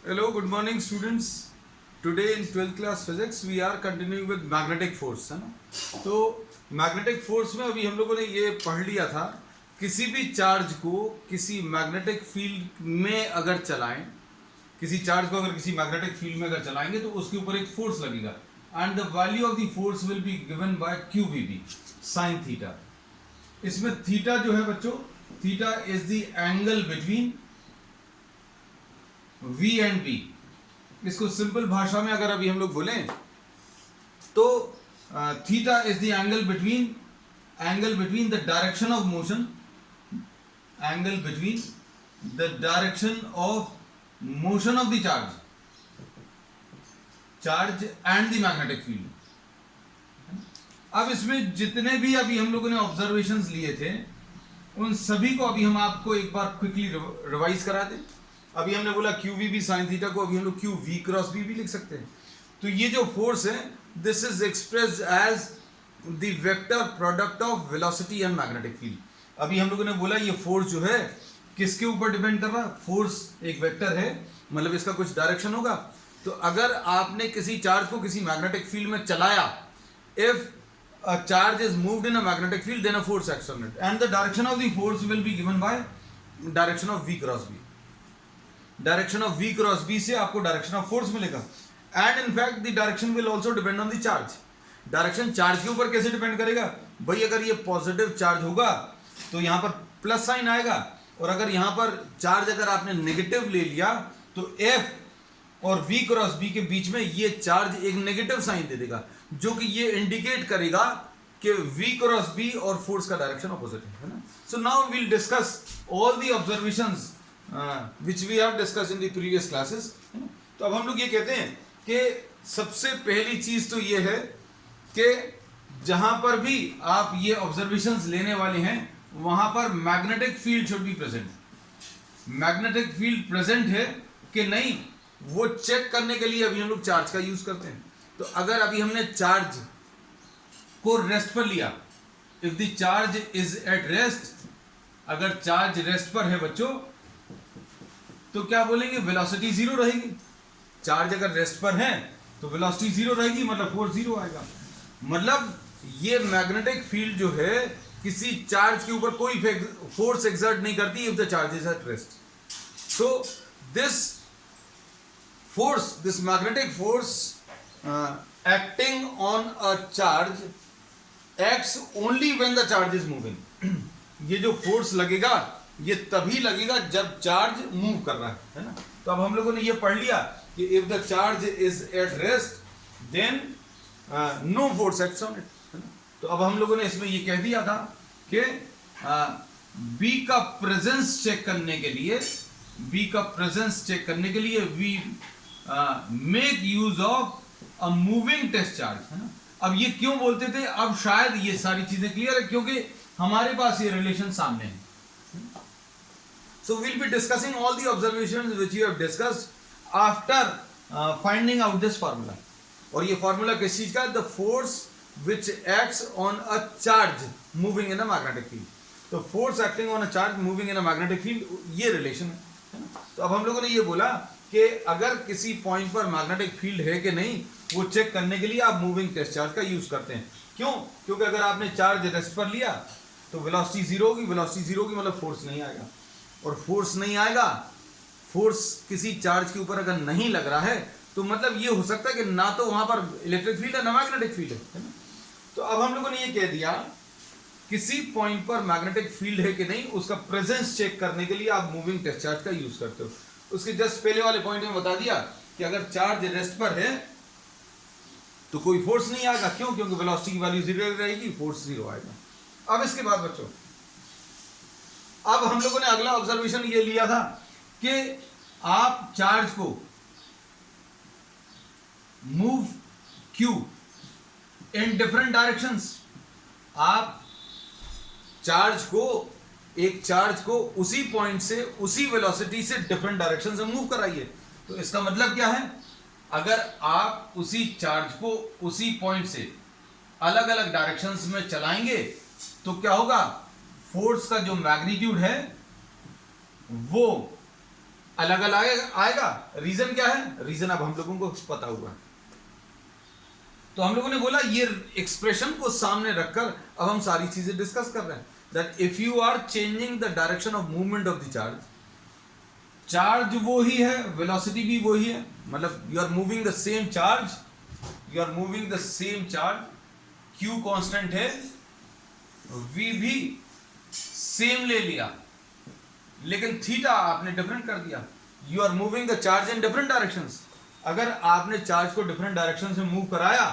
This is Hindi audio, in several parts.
Hello, good morning students. Today in 12th class physics we are continuing with magnetic force, है ना। तो मैग्नेटिक फोर्स में अभी हम लोगों ने ये पढ़ लिया था, किसी भी चार्ज को किसी मैग्नेटिक फील्ड में अगर चलाएं, किसी चार्ज को अगर किसी मैग्नेटिक फील्ड में अगर चलाएंगे तो उसके ऊपर एक फोर्स लगेगा and the value of the force will be given bye QVB sign theta. इसमें थीटा जो है बच्चों, theta is the angle between V and B। इसको सिंपल भाषा में अगर अभी हम लोग बोलें तो theta is the angle between the direction of motion, angle between the direction of motion of the charge and the magnetic field. अब इसमें जितने भी अभी हम लोगों ने ऑब्जर्वेशंस लिए थे उन सभी को अभी हम आपको एक बार क्विकली रिवाइज करा दें। अभी हमने बोला QVB साइन थीटा को अभी हम लोग QV क्रॉस B भी लिख सकते हैं। तो ये जो फोर्स है this is expressed as the vector product of velocity and magnetic field. अभी हम लोगों ने बोला ये फोर्स जो है किसके ऊपर डिपेंड कर रहा है, फोर्स एक वेक्टर है, मतलब इसका कुछ डायरेक्शन होगा। तो अगर आपने किसी चार्ज को किसी मैग्नेटिक फील्ड में चलाया, if a charge is moved in a magnetic field then a force acts on it and the direction of the force will be given by direction of V cross B। Direction of V cross B से आपको डायरेक्शन ऑफ फोर्स मिलेगा and in fact the direction will also depend on the charge. Direction charge के ऊपर कैसे डिपेंड करेगा भाई, अगर ये पॉजिटिव चार्ज होगा तो यहां पर प्लस साइन आएगा, और अगर यहां पर चार्ज अगर आपने नेगेटिव ले लिया तो F और V क्रॉस B के बीच में ये चार्ज एक नेगेटिव साइन दे देगा, जो कि ये इंडिकेट करेगा कि V क्रॉस B और फोर्स का डायरेक्शन ऑपोजिट है ना। So now we will discuss all the observations which we have discussed in the previous classes। तो अब हम लोग ये कहते हैं कि सबसे पहली चीज तो ये है कि जहां पर भी आप ये ऑब्जर्वेशंस लेने वाले हैं वहां पर magnetic field should be present. Magnetic field present है कि नहीं वो चेक करने के लिए अभी हम लोग चार्ज का यूज करते हैं। तो अगर अभी हमने चार्ज को रेस्ट पर लिया, if the charge is at rest, अगर चार्ज रेस्ट पर है बच्चों तो क्या बोलेंगे, वेलोसिटी जीरो रहेगी। चार्ज अगर रेस्ट पर है तो वेलोसिटी जीरो रहेगी, मतलब फोर्स जीरो आएगा। मतलब ये मैग्नेटिक फील्ड जो है किसी चार्ज के ऊपर कोई फोर्स एक्सर्ट नहीं करती if the charge is at rest. So this force, this magnetic force acting on a charge acts only when the charge is moving. ये जो फोर्स लगेगा ये तभी लगेगा जब चार्ज मूव कर रहा है ना। तो अब हम लोगों ने ये पढ़ लिया कि if the charge is at rest then no force acts on it, है ना। तो अब हम लोगों ने इसमें ये कह दिया था कि B का प्रेजेंस चेक करने के लिए, B का प्रेजेंस चेक करने के लिए we make use of a moving test charge, है ना। अब ये क्यों बोलते थे, अब शायद ये सारी चीजें क्लियर है क्योंकि हमारे पास ये रिलेशन सामने है। So we'll be discussing all the observations which you have discussed after finding out this formula। और ये formula किस चीज का है, the force which acts on a charge moving in a magnetic field। तो force acting on a charge moving in a magnetic field ये relation है ना। तो अब हम लोगों ने ये बोला कि अगर किसी पॉइंट पर मैग्नेटिक फील्ड है कि नहीं वो चेक करने के लिए आप मूविंग टेस्ट चार्ज का यूज करते हैं। क्यों, क्योंकि अगर आपने चार्ज रेस्ट पर लिया तो वेलोसिटी जीरो होगी, वेलोसिटी जीरो होगी मतलब फोर्स नहीं आएगा, और फोर्स नहीं आएगा, फोर्स किसी चार्ज के ऊपर अगर नहीं लग रहा है तो मतलब ये हो सकता है कि ना तो वहां पर इलेक्ट्रिक फील्ड है ना मैग्नेटिक फील्ड है ना। तो अब हम लोगों ने ये कह दिया किसी पॉइंट पर मैग्नेटिक फील्ड है कि नहीं उसका प्रेजेंस चेक करने के लिए आप मूविंग टेस्ट चार्ज का यूज करते हो। उसके जस्ट पहले वाले पॉइंट में बता दिया कि अगर चार्ज रेस्ट पर है तो कोई फोर्स नहीं आएगा। क्यों, क्योंकि वेलोसिटी की वैल्यू जीरो रहेगी, फोर्स जीरो आएगा। अब इसके बाद बच्चों अब हम लोगों ने अगला ऑब्जर्वेशन ये लिया था कि आप चार्ज को मूव Q इन डिफरेंट डायरेक्शंस, आप एक चार्ज को उसी पॉइंट से उसी वेलोसिटी से डिफरेंट डायरेक्शन से मूव कराइए। तो इसका मतलब क्या है, अगर आप उसी चार्ज को उसी पॉइंट से अलग अलग डायरेक्शंस में चलाएंगे तो क्या होगा, फोर्स का जो मैग्नीट्यूड है वो अलग अलग आएगा। रीजन क्या है? रीजन अब हम लोगों को पता हुआ है। तो हम लोगों ने बोला ये एक्सप्रेशन को सामने रखकर अब हम सारी चीजें डिस्कस कर रहे हैं। That if you are changing the direction of movement of the charge, charge वो ही है, वेलोसिटी भी वो ही है, मतलब you are moving the same charge, you are moving the same charge, Q constant है, V भी सेम ले लिया, लेकिन थीटा आपने डिफरेंट कर दिया। You are moving the charge in different directions. अगर आपने चार्ज को डिफरेंट डायरेक्शन से मूव कराया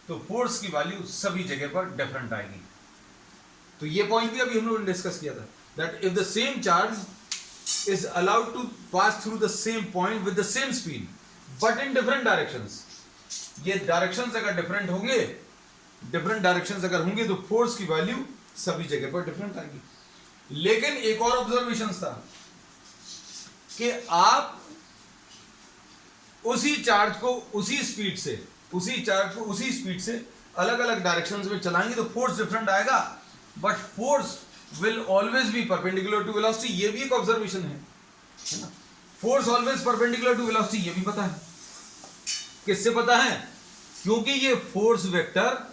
तो फोर्स की वैल्यू सभी जगह पर डिफरेंट आएगी। तो ये पॉइंट भी अभी हम लोगों ने डिस्कस किया था, that if the same charge is allowed to pass through the same point with the same speed but in different directions, ये डायरेक्शंस अगर डिफरेंट होंगे, डिफरेंट डायरेक्शंस अगर होंगे तो फोर्स की वैल्यू सभी जगह पर डिफरेंट आएगी। लेकिन एक और ऑब्जर्वेशन था कि आप उसी चार्ज को उसी स्पीड से, उसी चार्ज को उसी स्पीड से अलग अलग डायरेक्शंस में चलाएंगे तो फोर्स डिफरेंट आएगा, but force will always be perpendicular to velocity. ये भी एक ऑब्जर्वेशन है ना। Force always perpendicular to velocity, ये भी पता है। किससे पता है? क्योंकि ये force vector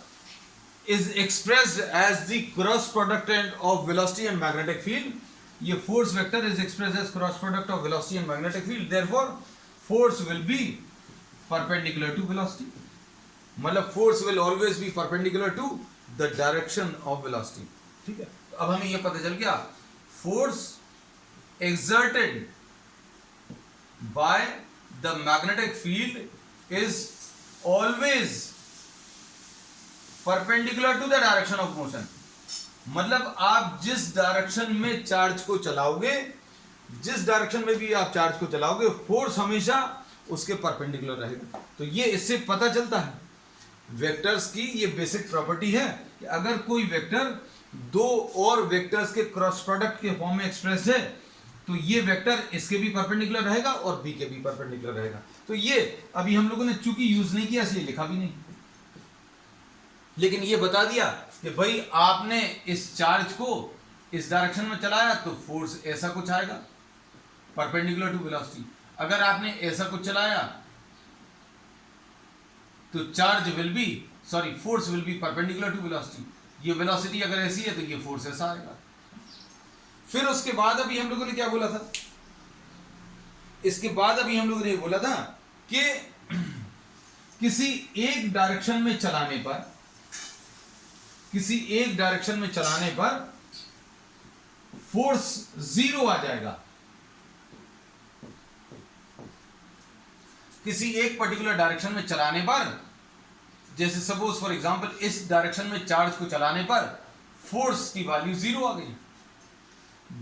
is expressed as the cross product of velocity and magnetic field. ये force vector is expressed as cross product of velocity and magnetic field. Therefore, force will be perpendicular to velocity. मतलब force will always be perpendicular to the direction of velocity. ठीक है? अब हमें ये पता चल गया, force exerted by the magnetic field is always perpendicular to the direction of motion. मतलब आप जिस डायरेक्शन में चार्ज को चलाओगे, जिस डायरेक्शन में भी आप चार्ज को चलाओगे, फोर्स हमेशा उसके परपेंडिकुलर रहेगा। तो ये इससे पता चलता है वेक्टर्स की ये बेसिक प्रॉपर्टी है कि अगर कोई वेक्टर दो और वेक्टर्स के क्रॉस प्रोडक्ट के फॉर्म में एक्सप्रेस है तो ये वेक्टर इसके भी परपेंडिकुलर रहेगा और बी के भी परपेंडिकुलर रहेगा। तो ये अभी हम लोगों ने चूंकि यूज नहीं किया इसलिए लिखा भी नहीं, लेकिन ये बता दिया कि भाई आपने इस चार्ज को इस डायरेक्शन में चलाया तो फोर्स ऐसा कुछ आएगा परपेंडिकुलर टू वेलोसिटी। अगर आपने ऐसा कुछ चलाया तो force will be perpendicular to velocity. ये वेलोसिटी अगर ऐसी है तो ये फोर्स ऐसा आएगा। फिर उसके बाद अभी हम लोगों ने क्या बोला था? इसके बाद अभी हम लोगों ने बोला था कि किसी एक डायरेक्शन में चलाने पर, किसी एक डायरेक्शन में चलाने पर फोर्स जीरो आ जाएगा। किसी एक पर्टिकुलर डायरेक्शन में चलाने पर, जैसे सपोज फॉर एग्जांपल इस डायरेक्शन में चार्ज को चलाने पर फोर्स की वैल्यू जीरो आ गई।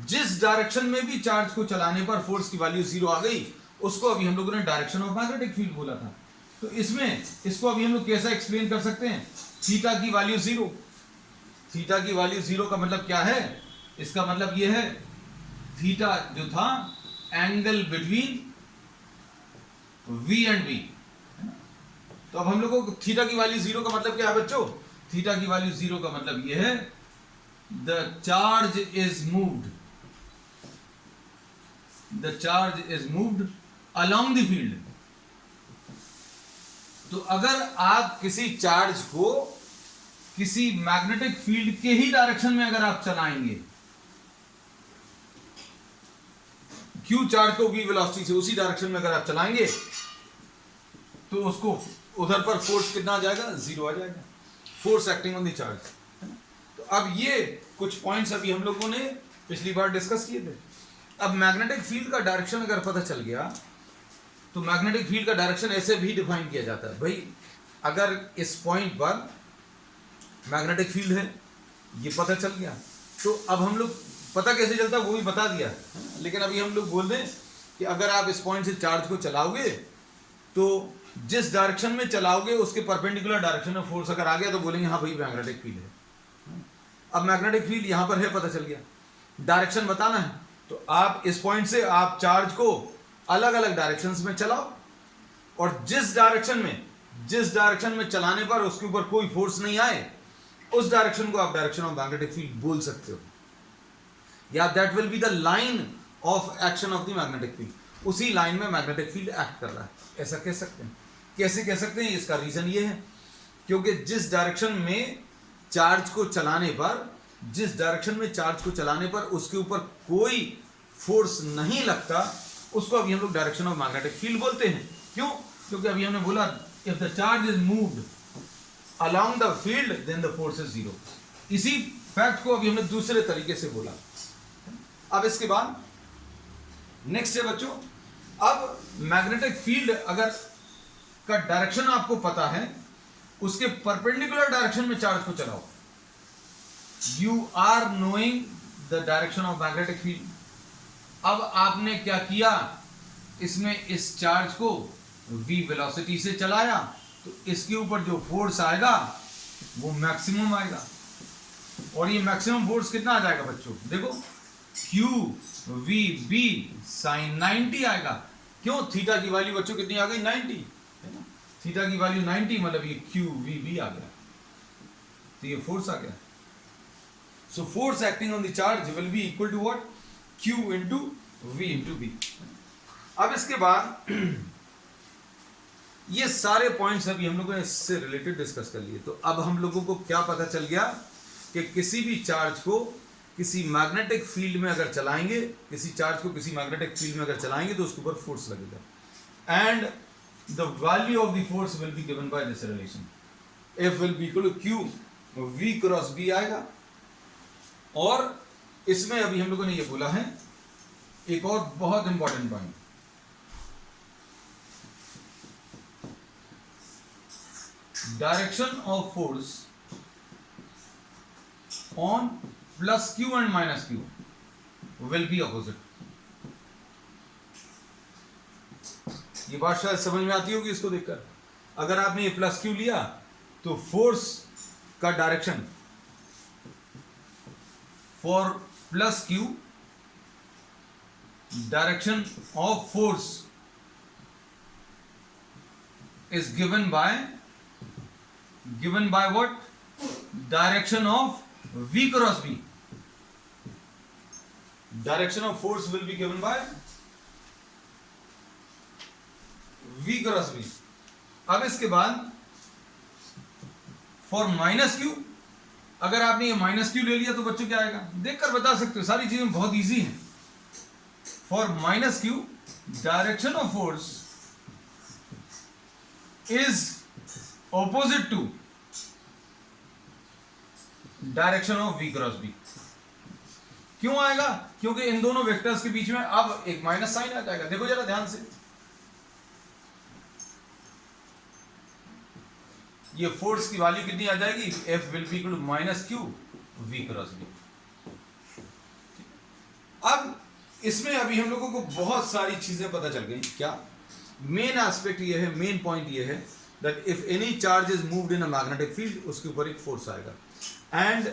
जिस डायरेक्शन में भी चार्ज को चलाने पर फोर्स की वैल्यू जीरो आ गई, उसको अभी हम लोगों ने डायरेक्शन ऑफ मैग्नेटिक फील्ड बोला था। तो इसमें इसको अभी हम लोग कैसा एक्सप्लेन कर सकते हैं? थीटा की वैल्यू जीरो। थीटा की वैल्यू जीरो का मतलब क्या है? इसका मतलब यह है थीटा जो था angle between V and B। तो अब हम लोगों को थीटा की वैल्यू जीरो का मतलब क्या है बच्चों? थीटा की वैल्यू जीरो का मतलब यह है the charge is moved, the charge is moved along the field. तो अगर आप किसी चार्ज को किसी मैग्नेटिक फील्ड के ही डायरेक्शन में अगर आप चलाएंगे, क्यू चार्ज को V वेलोसिटी से उसी डायरेक्शन में अगर आप चलाएंगे तो उसको उधर पर फोर्स कितना आ जाएगा? जीरो आ जाएगा। Force acting on the charge. तो अब ये कुछ पॉइंट्स अभी हम लोगों ने पिछली बार डिस्कस किए थे। अब मैग्नेटिक फील्ड का डायरेक्शन अगर पता चल गया तो मैग्नेटिक फील्ड का डायरेक्शन ऐसे भी डिफाइन किया जाता है। भाई अगर इस पॉइंट पर मैग्नेटिक फील्ड है, ये पता चल गया, तो अब हम लोग पता कैसे चलता है वो भी बता दिया। लेकिन अभी हम लोग बोल दें कि अगर आप इस पॉइंट से चार्ज को चलाओगे तो जिस डायरेक्शन में चलाओगे उसके परपेंडिकुलर डायरेक्शन में फोर्स अगर आ गया तो बोलेंगे हाँ भाई मैग्नेटिक फील्ड है। अब मैग्नेटिक फील्ड यहां पर है, पता चल गया। डायरेक्शन बताना है तो आप इस पॉइंट से आप चार्ज को अलग अलग डायरेक्शंस में चलाओ और जिस डायरेक्शन में चलाने पर उसके ऊपर कोई फोर्स नहीं आए उस डायरेक्शन को आप डायरेक्शन ऑफ मैग्नेटिक फील्ड बोल सकते हो, या that will be the line of action of the magnetic field. उसी लाइन में मैग्नेटिक फील्ड एक्ट कर रहा है, ऐसा कह सकते हैं। कैसे कह सकते हैं? इसका रीजन ये है क्योंकि जिस डायरेक्शन में चार्ज को चलाने पर उसके ऊपर कोई फोर्स नहीं लगता, उसको अभी हम लोग डायरेक्शन ऑफ मैग्नेटिक फील्ड बोलते हैं। क्यों? क्योंकि अभी हमने बोला if the charge is moved along the field then the force is zero. इसी फैक्ट को अभी हमने दूसरे तरीके से बोला। अब इसके बाद नेक्स्ट है बच्चों, अब मैग्नेटिक फील्ड अगर का डायरेक्शन आपको पता है, उसके परपेंडिकुलर डायरेक्शन में चार्ज को चलाओ। You are knowing the direction of magnetic field. अब आपने क्या किया, इसमें इस चार्ज को v वेलोसिटी से चलाया, तो इसके ऊपर जो फोर्स आएगा वो मैक्सिमम आएगा। और ये मैक्सिमम फोर्स कितना आ जाएगा बच्चों? देखो q v b sin 90 आएगा। क्यों? थीटा की वैल्यू बच्चों कितनी आ गई? 90। थीटा की वैल्यू 90, मतलब ये q v b आ गया, तो ये फोर्स आ गया। So force acting on the charge will be equal to what? q into v into b। अब इसके बाद ये सारे पॉइंट्स अभी हम लोगों ने इससे रिलेटेड डिस्कस कर लिए। तो अब हम लोगों को क्या पता चल गया कि किसी भी चार्ज को किसी मैग्नेटिक फील्ड में अगर चलाएंगे, तो उसके ऊपर फोर्स लगेगा। And the value of the force will be given by this relation. F will be equal to Q V cross B आएगा। और इसमें अभी हम लोगों ने ये बोला है एक और बहुत important point, direction of force on plus Q and minus Q will be opposite. ये बात शायद समझ में आती होगी इसको देखकर। अगर आपने ये प्लस Q लिया तो फोर्स का direction for plus Q, direction of force is given by what? Direction of V cross B. Direction of force will be given by V cross B. अब इसके बाद फॉर माइनस Q, अगर आपने ये माइनस Q ले लिया तो बच्चों क्या आएगा? देखकर बता सकते हो, सारी चीजें बहुत इजी हैं। For minus Q, direction of force is opposite to direction of V cross B। क्यों आएगा? क्योंकि इन दोनों वेक्टर्स के बीच में अब एक माइनस साइन आ जाएगा। देखो जरा ध्यान से, ये फोर्स की वैल्यू कितनी आ जाएगी? F will be equal to minus Q V cross B। अब इसमें अभी हम लोगों को बहुत सारी चीजें पता चल गई। क्या? मेन एस्पेक्ट ये है, मेन पॉइंट ये है that if any charge is moved in a magnetic field, उसके ऊपर एक फोर्स आएगा and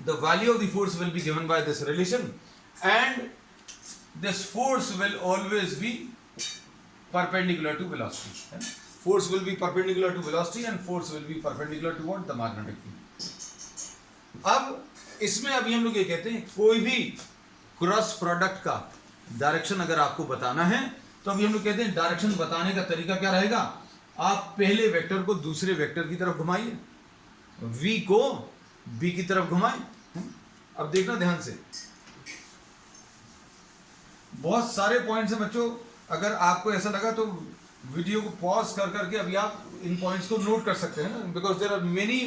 the value of the force will be given by this relation and this force will always be perpendicular to velocity. Force will be perpendicular to velocity and force will be perpendicular to what? The magnetic field. अब इसमें अभी हम लोग ये कहते हैं कोई भी क्रॉस प्रोडक्ट का डायरेक्शन अगर आपको बताना है तो अभी हम लोग कहते हैं डायरेक्शन बताने का तरीका क्या रहेगा? आप पहले वेक्टर को दूसरे वेक्टर की तरफ घुमाइए, v को b की तरफ घुमाएं। अब देखना ध्यान से, बहुत सारे पॉइंट्स हैं बच्चों। अगर आपको ऐसा लगा तो वीडियो को पॉज कर करके अभी आप इन पॉइंट्स को नोट कर सकते हैं ना, because there are many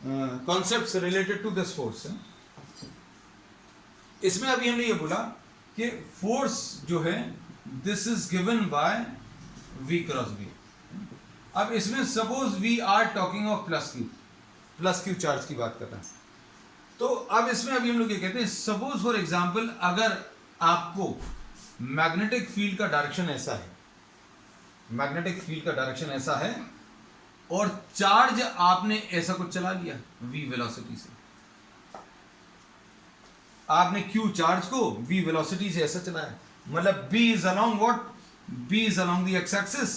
concepts related to this force. इसमें अभी हमने ये बोला कि फोर्स जो है this is given by V cross B। अब इसमें suppose we are talking of plus Q charge की बात कर रहे हैं। तो अब इसमें अभी हम लोग ये कहते हैं सपोज फॉर एग्जांपल अगर आपको मैग्नेटिक फील्ड का डायरेक्शन ऐसा है, और चार्ज आपने ऐसा कुछ चला लिया V वेलोसिटी से, आपने Q चार्ज को V वेलोसिटी से ऐसा चलाया, मतलब B is along what? B is along the x axis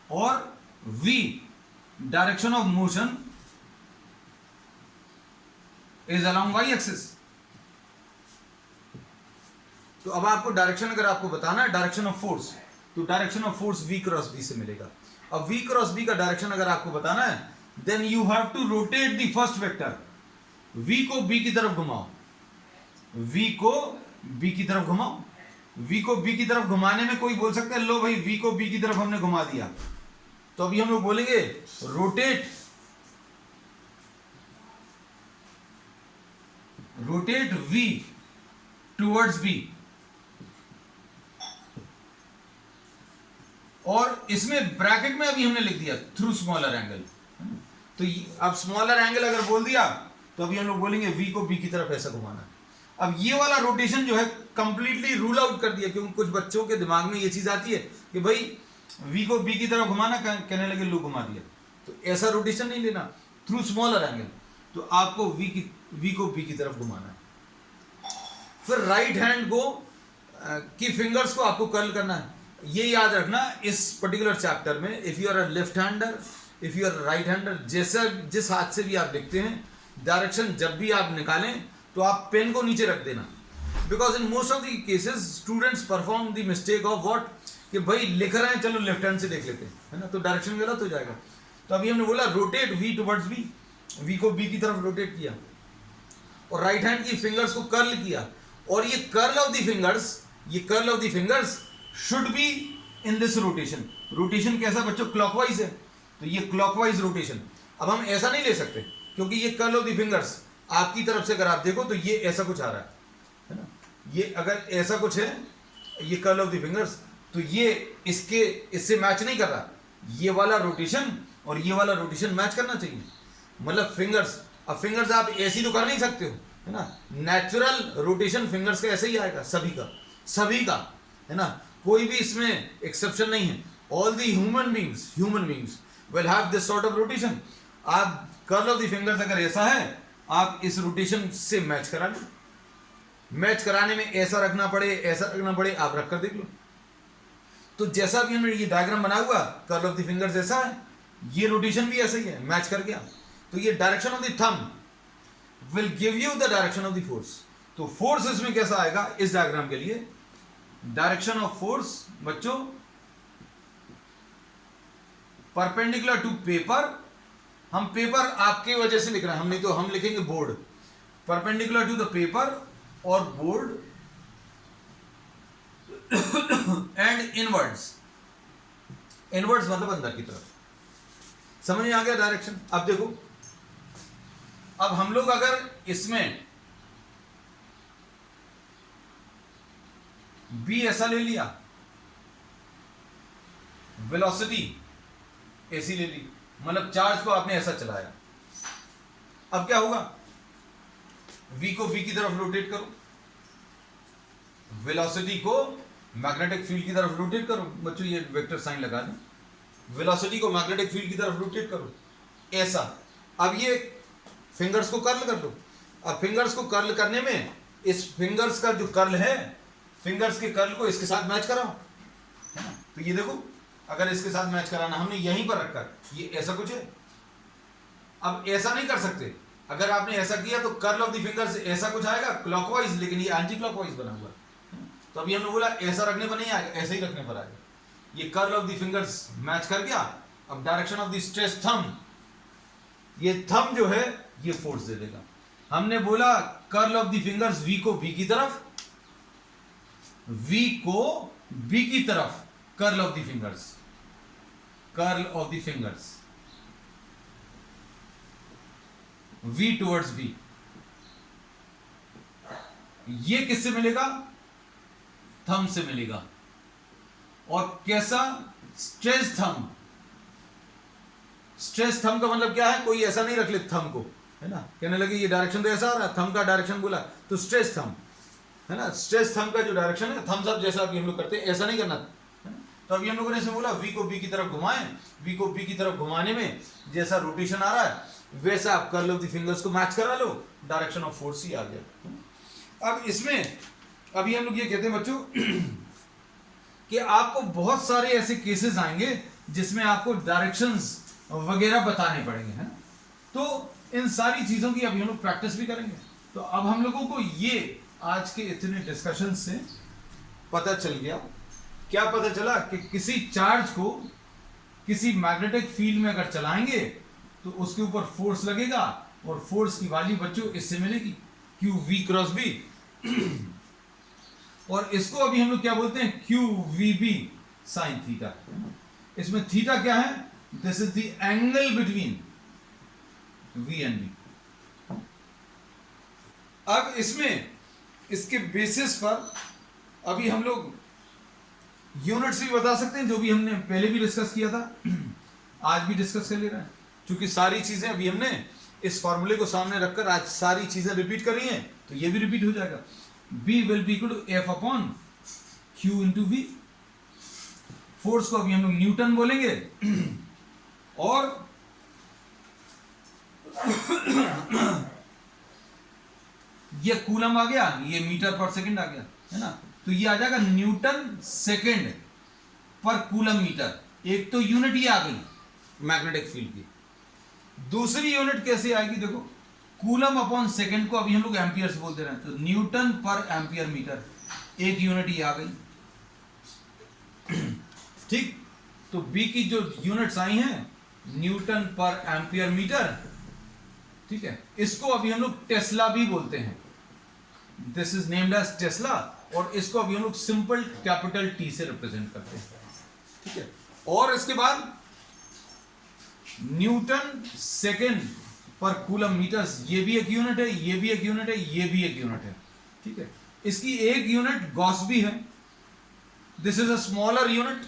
और V direction of motion is along y axis. तो अब आपको डायरेक्शन अगर आपको बताना है डायरेक्शन ऑफ फोर्स, तो direction of force v cross b से मिलेगा। अब v क्रॉस b का डायरेक्शन अगर आपको बताना है, then you have to rotate the first vector. v को b की तरफ घुमाओ, v को b की तरफ घुमाओ। v को b की तरफ घुमाने में कोई बोल सकता है लो भाई v को b की तरफ हमने घुमा दिया, तो अभी हम लोग बोलेंगे रोटेट v टुवर्ड्स b। और इसमें ब्रैकेट में अभी हमने लिख दिया थ्रू स्मॉलर एंगल। तो अब स्मॉलर एंगल अगर बोल दिया तो अभी हम लोग बोलेंगे v को b की तरफ ऐसा घुमाना। अब ये वाला रोटेशन जो है कंप्लीटली रूल आउट कर दिया, क्योंकि कुछ बच्चों के दिमाग में ये चीज आती है कि भाई v को b की तरफ घुमाना, कहने लगे लो घुमा दिया, तो ऐसा रोटेशन नहीं लेना, थ्रू स्मॉलर एंगल। तो आपको v को b की तरफ घुमाना है। फिर राइट हैंड को की फिंगर्स को आपको कर्ल करना है। ये याद रखना इस पर्टिकुलर चैप्टर में, if you are a left hander, if you are right hander, जैसा जिस हाथ से भी आप लिखते हैं, डायरेक्शन जब भी आप निकालें तो आप पेन को नीचे रख देना, because in most of the cases students perform the mistake of what, कि भाई लिख रहे हैं चलो लेफ्ट हैंड से देख लेते हैं, है ना, तो डायरेक्शन गलत हो जाएगा। तो अभी हमने बोला rotate v towards b, v को b की तरफ रोटेट किया और राइट हैंड की फिंगर्स को कर्ल किया, और ये कर्ल ऑफ द फिंगर्स, ये curl of the fingers should be in this rotation. Rotation कैसा बच्चों, क्लॉकवाइज है, तो ये क्लॉकवाइज रोटेशन। अब हम ऐसा नहीं ले सकते क्योंकि ये कर्ल ऑफ द फिंगर्स आपकी तरफ से अगर आप देखो तो ये ऐसा कुछ आ रहा है ना, ये अगर ऐसा कुछ है, ये कर्ल ऑफ द फिंगर्स, तो ये इससे मैच नहीं कर रहा। ये वाला रोटेशन और ये वाला रोटेशन मैच करना चाहिए, मतलब फिंगर्स। अब फिंगर्स आप ऐसी तो कर नहीं सकते हो, है ना, नेचुरल रोटेशन फिंगर्स का ऐसे ही आएगा, सभी का, है ना, कोई भी इसमें एक्सेप्शन नहीं है। All the human beings will have this sort of rotation. आप कर्ल ऑफ द फिंगर्स अगर ऐसा है, आप इस रोटेशन से मैच करा लो। मैच कराने में ऐसा रखना पड़े, ऐसा रखना पड़े, आप रख कर देख लो। तो जैसा भी हमने ये डायग्राम बना हुआ, कर्ल ऑफ द फिंगर्स ऐसा है, ये रोटेशन भी ऐसा ही है, मैच कर गया। तो ये direction of the thumb will give you the direction of the force. तो फोर्स इसमें कैसा आएगा इस डायग्राम के लिए, डायरेक्शन ऑफ फोर्स बच्चों परपेंडिकुलर टू पेपर। हम पेपर आपके वजह से लिख रहे हैं, हम नहीं तो हम लिखेंगे board. Perpendicular to the paper और बोर्ड एंड इनवर्ड्स मतलब अंदर की तरफ। समझ में आ गया डायरेक्शन। अब देखो, अब हम लोग अगर इसमें बी ऐसा ले लिया, वेलोसिटी ऐसी ले ली, मतलब चार्ज को आपने ऐसा चलाया, अब क्या होगा, v को b की तरफ रोटेट करो, वेलोसिटी को मैग्नेटिक फील्ड की तरफ रोटेट करो। बच्चों ये वेक्टर साइन लगा दें, वेलोसिटी को मैग्नेटिक फील्ड की तरफ रोटेट करो ऐसा। अब ये फिंगर्स को कर्ल कर दो। अब फिंगर्स को कर्ल करने में इस फिंगर्स का जो कर्ल है, फिंगर्स के कर्ल को इसके साथ मैच कराओ, है ना। तो ये देखो, अगर इसके साथ मैच कराना, हमने यहीं पर रखा, ये ऐसा कुछ है। अब ऐसा नहीं कर सकते, अगर आपने ऐसा किया तो कर्ल ऑफ द फिंगर्स ऐसा कुछ आएगा क्लॉकवाइज, लेकिन ये एंटी क्लॉकवाइज बना हुआ है। तो अभी हमने बोला ऐसा रखने पर नहीं आएगा, ऐसे ही रखने पर आएगा। ये curl of the fingers match कर गया। अब direction of the stretch thumb, ये थंब जो है ये फोर्स दे देगा। हमने बोला curl of the fingers v को b की तरफ, v को b की तरफ, curl of the fingers, curl of the fingers v towards b। ये किससे मिलेगा, थंब से मिलेगा। और कैसा, स्ट्रेच थंब। स्ट्रेच थंब का मतलब क्या है, कोई ऐसा नहीं रख ले थंब को, है ना, कहने लगे ये डायरेक्शन तो ऐसा आ रहा है, थंब का डायरेक्शन बोला तो स्ट्रेच थंब, है ना। स्ट्रेच थंब का जो डायरेक्शन है, थम्स अप जैसा अभी हम लोग करते हैं, ऐसा नहीं करना, है ना। तो अभी हम लोगों ने ऐसे बोला v को b की तरफ घुमाएं, v को b की तरफ घुमाने में जैसा रोटेशन आ रहा है वैसा आप कर्ल ऑफ द फिंगर्स को मैच करा लो, डायरेक्शन ऑफ फोर्स ही आ गया। अब इसमें अभी हम लोग ये कहते हैं बच्चों कि आपको बहुत सारे ऐसे केसेस आएंगे जिसमें आपको डायरेक्शंस वगैरह बताने पड़ेंगे, है ना। तो इन सारी चीजों की अभी हम लोग प्रैक्टिस भी करेंगे। तो अब हम लोगों को ये आज के इतने डिस्कशन से पता चल गया। क्या पता चला कि किसी चार्ज को किसी मैग्नेटिक फील्ड में अगर चलाएंगे तो उसके ऊपर फोर्स लगेगा और फोर्स की वैल्यू बच्चों इससे मिलेगी, क्यू वी क्रॉस बी। और इसको अभी हम लोग क्या बोलते हैं, Q V B sine theta. इसमें थीटा क्या है, this is the angle between V and B. अब इसमें इसके बेसिस पर अभी हम लोग यूनिट्स भी बता सकते हैं, जो भी हमने पहले भी डिस्कस किया था, आज भी डिस्कस कर ले रहे हैं, क्योंकि सारी चीजें अभी हमने इस फॉर्मूले को सामने रखकर आज सारी चीजें रिपीट कर रही हैं, तो ये भी रिपीट हो जाएगा। B will be equal to F upon Q into V। Force को अभी हम लोग न्यूटन बोलेंगे और ये कूलम आ गया, ये मीटर पर सेकंड आ गया, है ना। तो ये आ जाएगा न्यूटन सेकंड पर कूलम मीटर। एक तो यूनिट ये आ गई मैग्नेटिक फील्ड की, दूसरी यूनिट कैसे आएगी, देखो कूलम अपॉन सेकंड को अभी हम लोग एम्पियर्स बोलते रहे, तो न्यूटन पर एम्पियर मीटर, एक यूनिट ये आ गई। ठीक, तो बी की जो यूनिट्स आई हैं न्यूटन पर एम्पियर मीटर, ठीक है, इसको अभी हम लोग टेस्ला भी बोलते हैं, this is named as Tesla, और इसको अभी हम लोग सिंपल कैपिटल टी से रिप्रेजेंट करते हैं, ठीक है। और इसके बाद newton second per coulomb metres, ये भी एक यूनिट है, ये भी एक यूनिट है, ये भी एक यूनिट है, ठीक है। इसकी एक यूनिट गॉस भी है, this is a smaller unit,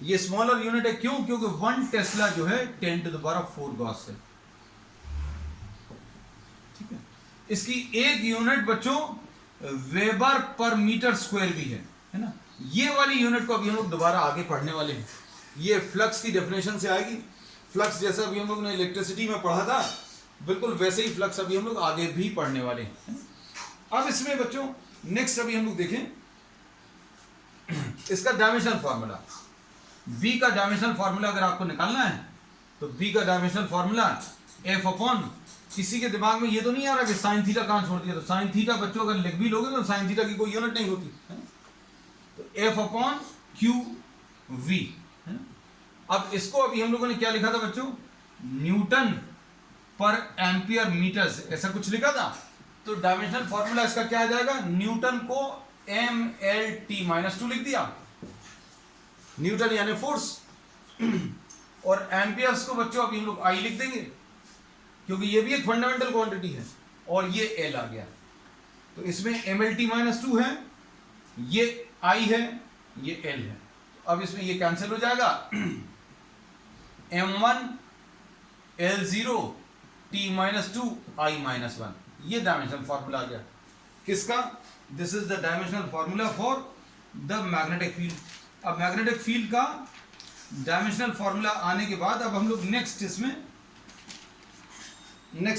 ये स्मॉलर यूनिट है, क्यों, क्योंकि 1 टेस्ला जो है 10 टू द पावर 4 गॉस है, ठीक है। इसकी एक यूनिट बच्चों वेबर पर मीटर स्क्वायर भी है ना। ये वाली यूनिट को अभी हम लोग दोबारा आगे पढ़ने वाले हैं, ये फ्लक्स की डेफिनेशन से आएगी। फ्लक्स जैसा अभी हम लोग ने इलेक्ट्रिसिटी में पढ़ा था, बिल्कुल वैसे ही फ्लक्स अभी हम लोग आगे भी पढ़ने वाले हैं। अब इसमें बच्चों नेक्स्ट अभी हम लोग देखें इसका डायमेंशनल फार्मूला। बी का डायमेंशनल फार्मूला अगर आपको निकालना है तो बी का डायमेंशनल फार्मूला एफ अपॉन, किसी के दिमाग में ये तो नहीं आ रहा कि साइन थीटा कहां छोड़ दिया, तो साइन थीटा बच्चों अगर लिख भी लोगे तो साइन थीटा की कोई यूनिट नहीं होती है? तो एफ अपॉन क्यू वी। अब इसको अभी हम लोगों ने क्या लिखा था बच्चों, न्यूटन पर एम्पियर मीटर्स, ऐसा कुछ लिखा था। तो डायमेंशनल फार्मूला इसका क्या आ जाएगा, न्यूटन को MLT-2 लिख दिया, न्यूटन यानी फोर्स, और एम्पियर्स को बच्चों अभी हम लोग I लिख देंगे, क्योंकि ये भी एक फंडामेंटल क्वांटिटी है, और ये L आ गया। तो इसमें MLT-2 है, ये I है, ये L है। अब इसमें ये कैंसिल हो जाएगा, M1 L0 T-2 I-1, ये डायमेंशनल फार्मूला आ गया किसका, this is the dimensional formula for the magnetic field. अब मैग्नेटिक फील्ड का डायमेंशनल फार्मूला आने के बाद अब हम लोग नेक्स्ट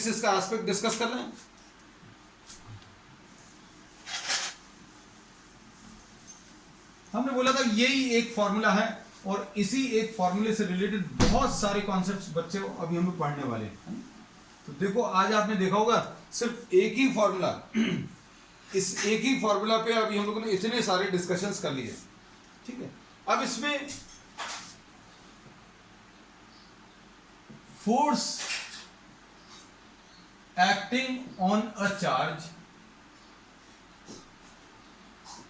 इसका एस्पेक्ट डिस्कस कर रहे हैं। हमने बोला था यही एक फार्मूला है, और इसी एक फार्मूले से रिलेटेड बहुत सारे कॉन्सेप्ट्स बच्चे अभी हम लोग पढ़ने वाले हैं। तो देखो आज आपने देखा होगा सिर्फ एक ही फार्मूला, इस एक ही फार्मूला पे अभी हम लोगों ने इतने सारे डिस्कशंस कर लिए, ठीक है। अब इसमें force acting on a charge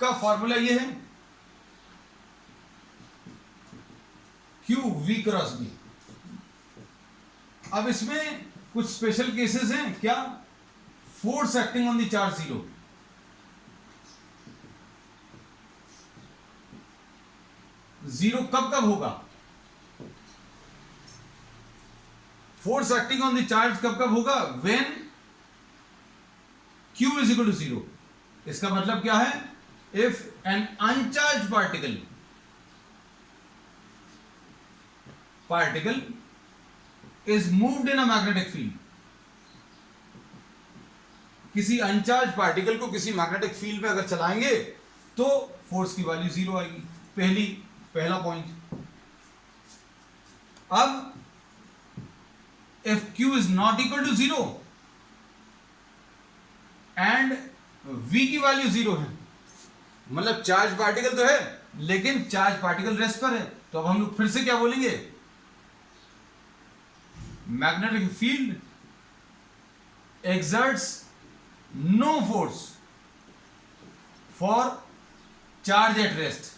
का फार्मूला ये है क्यू वी क्रॉस बी। अब इसमें कुछ स्पेशल केसेस हैं, क्या, force acting on the charge zero, zero कब कब होगा, force acting on the charge कब कब होगा, when Q is equal to zero. इसका मतलब क्या है, if an uncharged particle is moved in a magnetic field, किसी अनचार्ज पार्टिकल को किसी मैग्नेटिक फील्ड में अगर चलाएंगे तो फोर्स की वैल्यू जीरो आएगी, पहला पॉइंट। अब if Q is not equal to zero and V की वैल्यू जीरो है, मतलब चार्ज पार्टिकल तो है, लेकिन चार्ज पार्टिकल रेस्ट पर है। तो अब हम लोग फिर से क्या बोलेंगे, magnetic field exerts no force for charge at rest।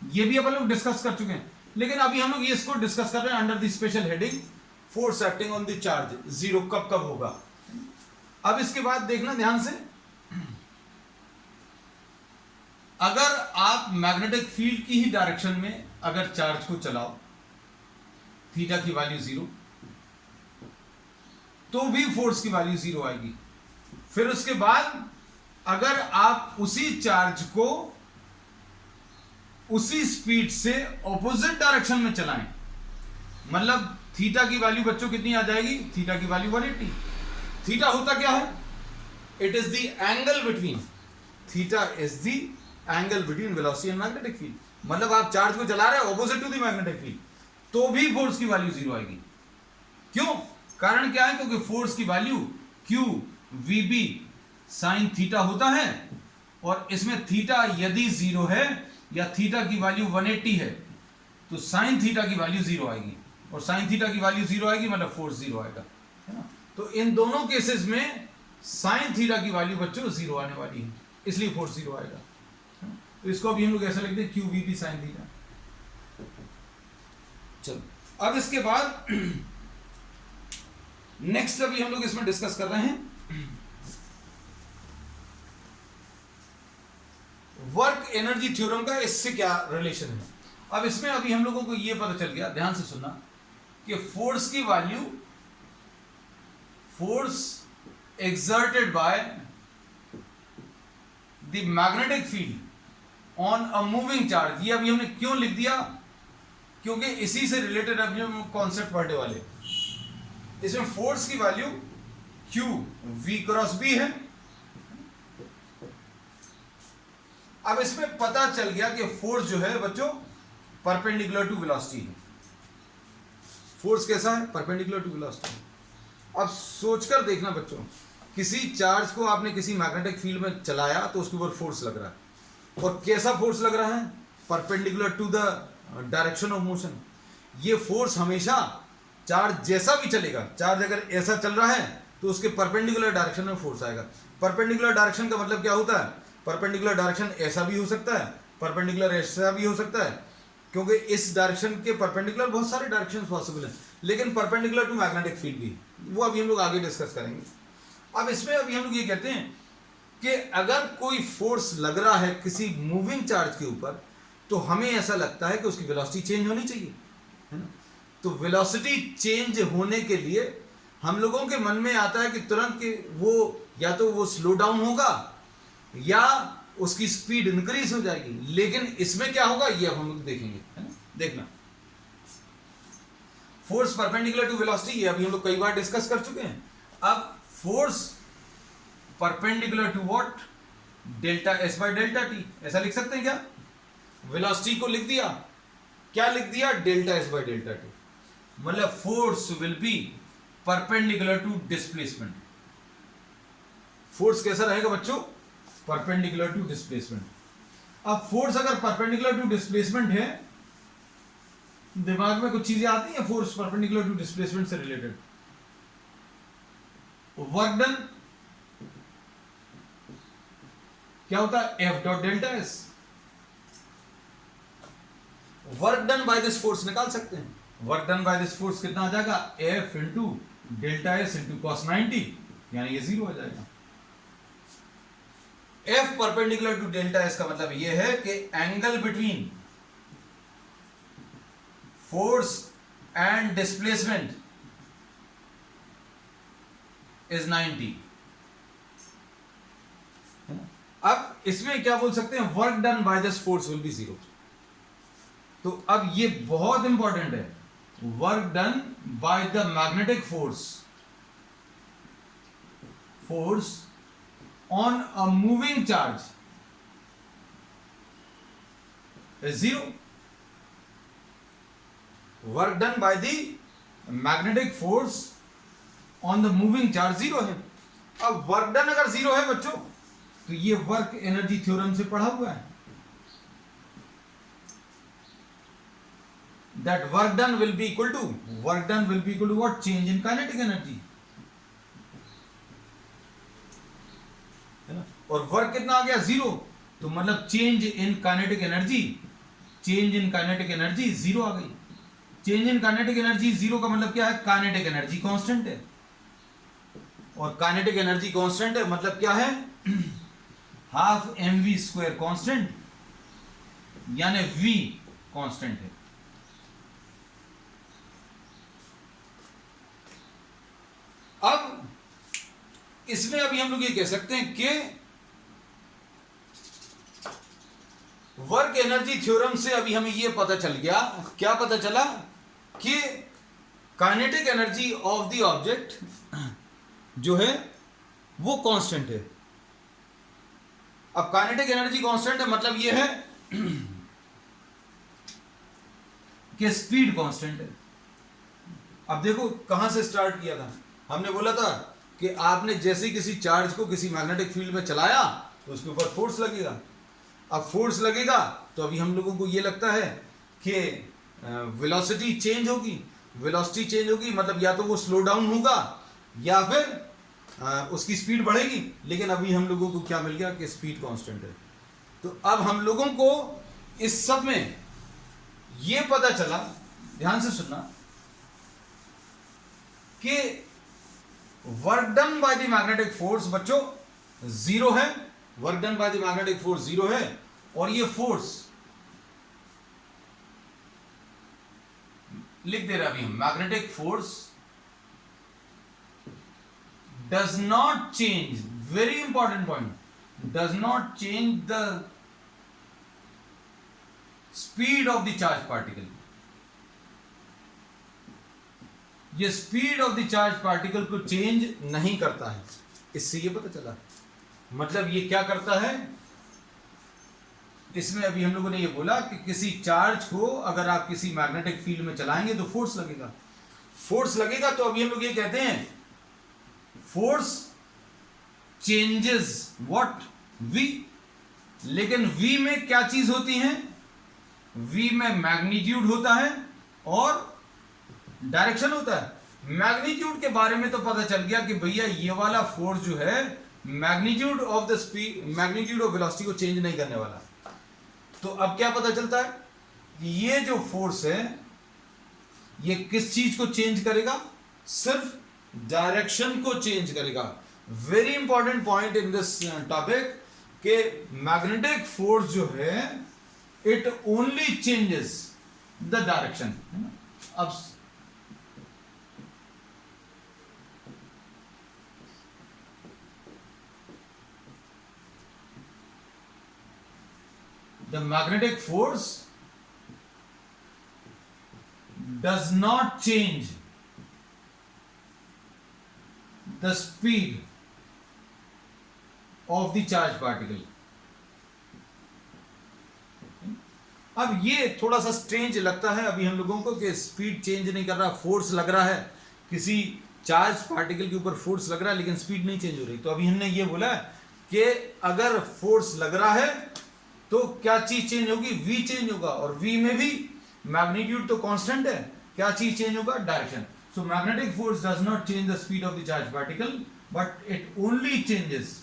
ये भी अपन लोग डिस्कस कर चुके हैं, लेकिन अभी हम लोग ये इसको डिस्कस कर रहे हैं under the special heading force acting on the charge, zero कब कब होगा। अब इसके बाद देखना ध्यान से, अगर आप मैग्नेटिक फील्ड की ही डायरेक्शन में अगर चार्ज को चलाओ, थीटा की वैल्यू 0, तो भी फोर्स की वैल्यू 0 आएगी। फिर उसके बाद अगर आप उसी चार्ज को उसी स्पीड से ऑपोजिट डायरेक्शन में चलाएं, मतलब थीटा की वैल्यू बच्चों कितनी आ जाएगी, थीटा की वैल्यू 180। थीटा होता क्या है, it is the angle between, theta is the angle between velocity and magnetic field. मतलब आप चार्ज को चला रहे हैं opposite to the magnetic field, तो भी फोर्स की वैल्यू 0 आएगी। क्यों, कारण क्या है, क्योंकि फोर्स की value Q VB sine theta होता है, और इसमें थीटा यदि 0 है या थीटा की वैल्यू 180 है, तो साइन थीटा की वैल्यू 0 आएगी, और साइन थीटा की वैल्यू 0 आएगी मतलब फोर्स 0 आएगा, है ना। तो इन दोनों केसेस में साइन थीटा की वैल्यू बच्चों 0 आने वाली है, इसलिए फोर्स 0 आएगा। तो इसको अभी हम लोग ऐसा लिखते हैं Q VB साइन थीटा। चलो अब इसके बाद नेक्स्ट अभी हम लोग इसमें डिस्कस कर रहे हैं वर्क एनर्जी थ्योरम का, इससे क्या रिलेशन है। अब इसमें अभी हम लोगों को यह पता चल गया, ध्यान से सुनना, कि फोर्स की value, force exerted by the magnetic field on a moving charge, ये अभी हमने क्यों लिख दिया, क्योंकि इसी से रिलेटेड अभी हम कॉन्सेप्ट पढ़ने वाले। इसमें फोर्स की value Q V cross B है। अब इसमें पता चल गया कि फोर्स जो है बच्चों परपेंडिकुलर टू वेलोसिटी है। फोर्स कैसा है, परपेंडिकुलर टू वेलोसिटी। अब सोचकर देखना बच्चों, किसी चार्ज को आपने किसी मैग्नेटिक फील्ड में चलाया तो उसके ऊपर फोर्स लग रहा है, और कैसा फोर्स लग रहा है, perpendicular to the direction of motion. ये फोर्स हमेशा चार्ज जैसा भी चलेगा, चार्ज अगर ऐसा चल रहा है तो उसके परपेंडिकुलर डायरेक्शन में फोर्स आएगा। परपेंडिकुलर डायरेक्शन का मतलब क्या होता है, परपेंडिकुलर डायरेक्शन ऐसा भी हो सकता है, परपेंडिकुलर ऐसा भी हो सकता है, क्योंकि इस डायरेक्शन के परपेंडिकुलर बहुत सारे डायरेक्शन पॉसिबल हैं, लेकिन परपेंडिकुलर टू मैग्नेटिक फील्ड भी, वो अभी हम लोग आगे डिस्कस करेंगे। अब इसमें अभी हम लोग ये कहते हैं कि अगर कोई फोर्स लग रहा है किसी मूविंग चार्ज के ऊपर, तो हमें ऐसा लगता है कि उसकी वेलोसिटी चेंज होनी चाहिए, है ना। तो वेलोसिटी चेंज होने के लिए हम लोगों के मन में आता है कि तुरंत कि वो या तो वो स्लो डाउन होगा या उसकी स्पीड इंक्रीज हो जाएगी, लेकिन इसमें क्या होगा ये अब हम लोग देखेंगे, है ना। देखना, फोर्स परपेंडिकुलर टू वेलोसिटी, ये अभी हम लोग कई बार डिस्कस कर चुके हैं। अब force perpendicular to what, delta S by delta T, ऐसा लिख सकते हैं क्या। वेलोसिटी को लिख दिया, क्या लिख दिया, delta S by delta T, मतलब force will be perpendicular to displacement. Force कैसा रहेगा बच्चों, परपेंडिकुलर टू डिस्प्लेसमेंट। अब फोर्स अगर परपेंडिकुलर टू डिस्प्लेसमेंट है, दिमाग में कुछ चीजें आती हैं फोर्स परपेंडिकुलर टू डिस्प्लेसमेंट से रिलेटेड। वर्क डन क्या होता है, F dot delta S. Work done by this force निकाल सकते हैं, work done by this force कितना आ जाएगा, F into delta S into cos 90, यानी ये 0 आ जाएगा। F perpendicular to delta S का मतलब ये है कि angle between force and displacement is 90। अब इसमें क्या बोल सकते हैं, work done by this force will be 0। तो अब ये बहुत इंपॉर्टेंट है, work done by the magnetic force, force on a moving charge is 0। Work done by the magnetic force on the moving charge 0 है। अब वर्क डन अगर 0 है बच्चों, तो ये वर्क एनर्जी थ्योरम से पढ़ा हुआ है, that work done will be equal to what? Change in kinetic energy, है ना? और वर्क कितना आ गया? 0। तो मतलब चेंज इन काइनेटिक एनर्जी 0 आ गई। चेंज इन काइनेटिक एनर्जी 0 का मतलब क्या है? काइनेटिक एनर्जी कांस्टेंट है, और काइनेटिक एनर्जी कांस्टेंट है मतलब क्या है? हाफ mv² कांस्टेंट, यानी v कांस्टेंट है। अब इसमें अभी हम लोग ये कह सकते हैं कि वर्क एनर्जी थ्योरम से अभी हमें ये पता चल गया, क्या पता चला? कि kinetic energy of the object जो है वो कांस्टेंट है। अब काइनेटिक एनर्जी कांस्टेंट है मतलब ये है कि स्पीड कांस्टेंट है। अब देखो कहां से स्टार्ट किया था, हमने बोला था कि आपने जैसे किसी चार्ज को किसी मैग्नेटिक फील्ड में चलाया तो उसके ऊपर फोर्स लगेगा। अब फोर्स लगेगा तो अभी हम लोगों को ये लगता है कि वेलोसिटी चेंज होगी। वेलोसिटी चेंज होगी मतलब या तो वो स्लो डाउन होगा या फिर उसकी स्पीड बढ़ेगी, लेकिन अभी हम लोगों को क्या मिल गया कि स्पीड कांस्टेंट है। तो अब हम लोगों को इस सब में ये पता चला, ध्यान से सुनना, कि work done by the magnetic force बच्चों 0 है। Work done by the magnetic force 0 है, और ये फोर्स लिख दे रहा अभी हम, magnetic force does not change, very important point, does not change the speed of the charge particle. ये speed of the charge particle को चेंज नहीं करता है। इससे ये पता चला, मतलब ये क्या करता है? इसमें अभी हम लोगों ने ये बोला कि किसी चार्ज को अगर आप किसी मैग्नेटिक फील्ड में चलाएंगे तो फोर्स लगेगा। फोर्स लगेगा तो अभी हम लोग ये कहते हैं फोर्स चेंजेस व्हाट? v। लेकिन v में क्या चीज होती है? v में मैग्नीट्यूड होता है और डायरेक्शन होता है। मैग्नीट्यूड के बारे में तो पता चल गया कि भैया ये वाला फोर्स जो है magnitude of the speed, magnitude of velocity को चेंज नहीं करने वाला। तो अब क्या पता चलता है? ये जो फोर्स है ये किस चीज को चेंज करेगा? सिर्फ डायरेक्शन को चेंज करेगा। Very important point in this topic कि मैग्नेटिक फोर्स जो है it only changes the direction. अब the magnetic force does not change the speed of the charged particle। अब ये थोड़ा सा स्ट्रेंज लगता है अभी हम लोगों को कि स्पीड चेंज नहीं कर रहा, फोर्स लग रहा है, किसी चार्ज पार्टिकल के ऊपर फोर्स लग रहा है लेकिन स्पीड नहीं चेंज हो रही। तो अभी हमने ये बोला कि अगर फोर्स लग रहा है तो क्या चीज चेंज होगी? v चेंज होगा, और v में भी मैग्नीट्यूड तो कांस्टेंट है, क्या चीज चेंज होगा? Direction. So magnetic force does not change the speed of the charge particle but it only changes,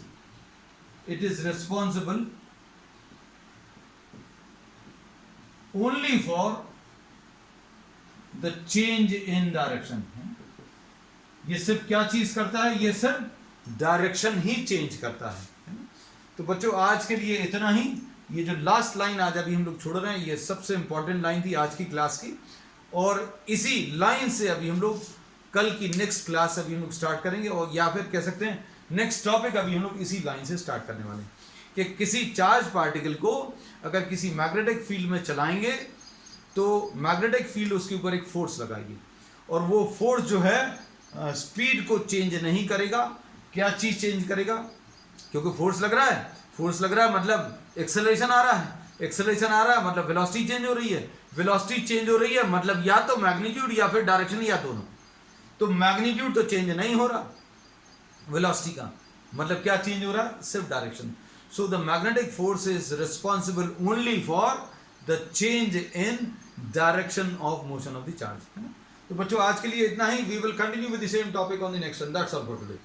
it is responsible only for the change in direction. ये सिर्फ क्या चीज करता है? ये सिर्फ डायरेक्शन ही चेंज करता है। तो बच्चों आज के लिए इतना ही। ये जो लास्ट लाइन आज अभी हम लोग छोड़ रहे हैं ये सबसे इंपॉर्टेंट लाइन थी आज की क्लास की, और इसी लाइन से अभी हम लोग कल की नेक्स्ट क्लास अभी हम लोग स्टार्ट करेंगे, और या फिर कह सकते हैं नेक्स्ट टॉपिक अभी हम लोग इसी लाइन से स्टार्ट करने वाले हैं कि किसी चार्ज पार्टिकल को अगर किसी मैग्नेटिक फील्ड में चलाएंगे तो मैग्नेटिक फील्ड उसके ऊपर एक फोर्स लगाएगी, और वो फोर्स जो है स्पीड को चेंज नहीं करेगा। क्या चीज चेंज करेगा? क्योंकि फोर्स लग रहा है, फोर्स लग रहा है मतलब एक्सेलरेशन आ रहा है, एक्सेलरेशन आ रहा है मतलब वेलोसिटी चेंज हो रही है, वेलोसिटी चेंज हो रही है मतलब या तो मैग्नीट्यूड या फिर डायरेक्शन, या दोनों। तो मैग्नीट्यूड तो चेंज नहीं हो रहा वेलोसिटी का, मतलब क्या चेंज हो रहा है? सिर्फ direction. So the magnetic force is responsible only for the change in direction of motion of the charge, है ना। तो बच्चों आज के लिए इतना ही, we will continue with the same topic on the next one, that's all for today.